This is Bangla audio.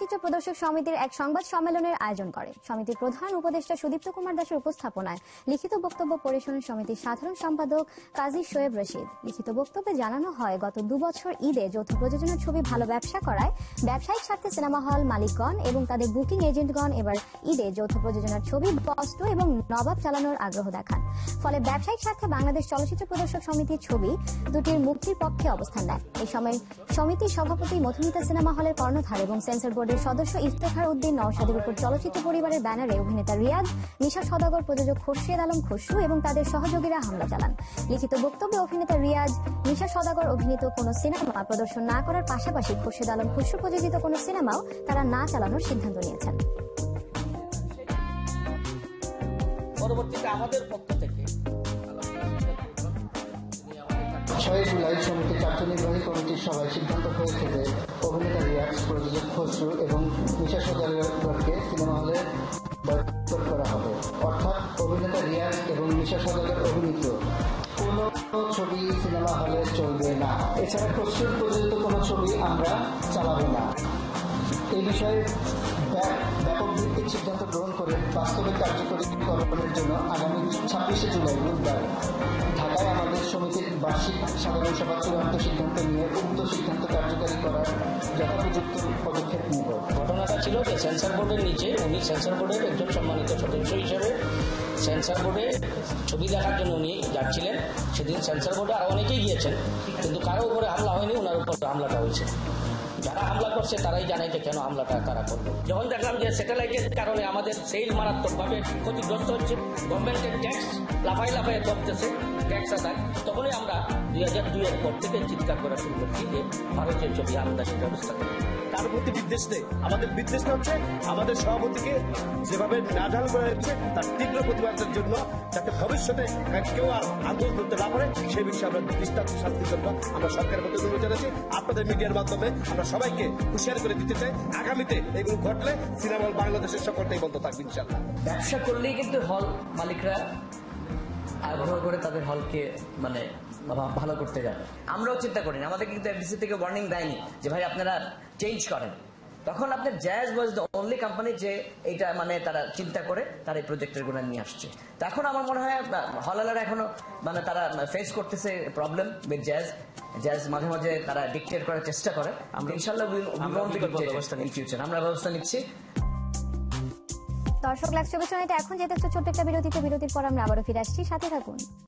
চলচ্চিত্র প্রদর্শক সমিতির এক সংবাদ সম্মেলনের আয়োজন করে। সমিতির প্রধান উপদেষ্টা সুদীপ্ত কুমার দাসের উপস্থাপনায় লিখিত বক্তব্য পড়ে শোনেন সমিতির সাধারণ সম্পাদক কাজী শোয়েব রশিদ। লিখিত বক্তব্যে জানানো হয়, গত 2 বছর ঈদে যৌথ প্রযোজনার ছবি ভালো ব্যবসা করায় ব্যবসায়িক স্বার্থে সিনেমা হল মালিকগণ এবং তাদের বুকিং এজেন্টগণ এবার ঈদে যৌথ প্রযোজনার ছবি বস 2 এবং নবাব চালানোর আগ্রহ দেখান। ফলে ব্যবসায়িক স্বার্থে বাংলাদেশ চলচ্চিত্র প্রদর্শক সমিতির ছবি দুটির মুক্তির পক্ষে অবস্থান নেয়। এই সময় সমিতির সভাপতি মধুমিতা সিনেমা হলের কর্ণধার এবং সেন্সর বোর্ডের সদস্য ইফতেখার উদ্দিন নওশাদের উপর চলচ্চিত্র পরিবারের ব্যানারে অভিনেতা রিয়াজ, নিশা সওদাগর, প্রযোজক খোরশেদ আলম খসরু এবং তাদের সহযোগীরা হামলা চালান। লিখিত বক্তব্যে অভিনেতা রিয়াজ, নিশা সওদাগর অভিনীত কোনো সিনেমা প্রদর্শন না করার পাশাপাশি খোরশেদ আলম খসরু প্রযোজিত কোনো সিনেমাও তারা না চালানোর সিদ্ধান্ত নিয়েছেন। পরবর্তীতে আমাদের পক্ষ থেকে 6 জুলাই সমিতির কার্যনির্বাহী কমিটির সভায় সিদ্ধান্ত হয়েছে যে অভিনেতা রিয়াজ, প্রযোজক খসরু এবং নিশা সওদাগরকে সিনেমা হলে বয়কট করা হবে। অর্থাৎ অভিনেতা রিয়াজ এবং নিশা সওদাগর অভিনীত কোনো ছবি সিনেমা হলে চলবে না। এছাড়া খসরুর প্রযোজিত কোনো ছবি আমরা চালাবো না। এই বিষয়ে ব্যাপক ভিত্তিক সিদ্ধান্ত গ্রহণ করে বাস্তবে কার্যকরীকরণের জন্য আগামী 26 জুলাই বুধবার ঢাকায় আমাদের সমিতির বার্ষিক সাধারণ সভা চূড়ান্ত সিদ্ধান্ত নিয়ে উক্ত সিদ্ধান্ত কার্যকারী করার যথোপযুক্ত পদক্ষেপ নেব। ঘটনাটা ছিল যে সেন্সর বোর্ডের নিচে উনি সেন্সর বোর্ডের একজন সম্মানিত সদস্য হিসেবে সেন্সর বোর্ডে ছবি দেখার জন্য উনি যাচ্ছিলেন। সেদিন সেন্সর বোর্ডে আরো অনেকেই গিয়েছেন, কিন্তু কারো উপরে হামলা হয়নি, ওনার উপর হামলাটা হয়েছে। যারা হামলা করছে তারাই জানে যে কেন হামলাটা তারা করবে। যখন দেখলাম যে স্যাটেলাইটের কারণে আমাদের সেল মারাত্মকভাবে ক্ষতিগ্রস্ত হচ্ছে, গভর্নমেন্টের ট্যাক্স লাফাই করতেছে, ট্যাক্স আদায়, তখনই আমরা 2002-এর পর থেকে চিৎকার করা শুরু করছি যে ভারতের ছবি আমদানির ব্যবস্থা করি। তার প্রতি বিদ্বেষ নেই, আমাদের বিদ্বেষটা হচ্ছে আমাদের সভাপতিকে যেভাবে নাজাল করা হচ্ছে তার তীব্র প্রতিবাদের জন্য, যাতে ভবিষ্যতে কেউ আর আন্দোলন করতে না পারে সেই বিষয়ে আমরা দৃষ্টান্ত শাস্তির জন্য আমরা সরকারের প্রতি অনুরোধ জানাচ্ছি। আপনাদের মিডিয়ার মাধ্যমে আমরা সবাইকে হুঁশিয়ার করে দিতে চাই, আগামীতে এগুলো ঘটলে সিনেমা হল বাংলাদেশের সকলটাই বন্ধ থাকবে ইনশাআল্লাহ। ব্যবসা করলেই কিন্তু হল মালিকরা আগ্রহ করে তাদের হলকে ভালো করতে যাবে। আমরাও চিন্তা করি না, আমাদের কিন্তু এফডিসি থেকে ওয়ার্নিং দেয়নি যে ভাই আপনারা চেঞ্জ করেন। তখন আপনার জায়েজ ওয়াজ দ্য অনলি কোম্পানি যে এইটা তারা চিন্তা করে তারা এই প্রজেক্টের গুলো নিয়ে আসছে। তো এখন আমার মনে হয় হলালারা এখনো তারা ফেস করতেছে প্রবলেম উইথ জায়েজ মাঝে মাঝে তারা ডিকটেট করার চেষ্টা করে। আমরা ইনশাআল্লাহ আমরা ব্যবস্থা নিচ্ছি। দর্শক, লাক্স 24 এখন যেতে ছোট্ট একটা বিরতির পর আমরা আবারও ফিরে আসছি, সাথে থাকুন।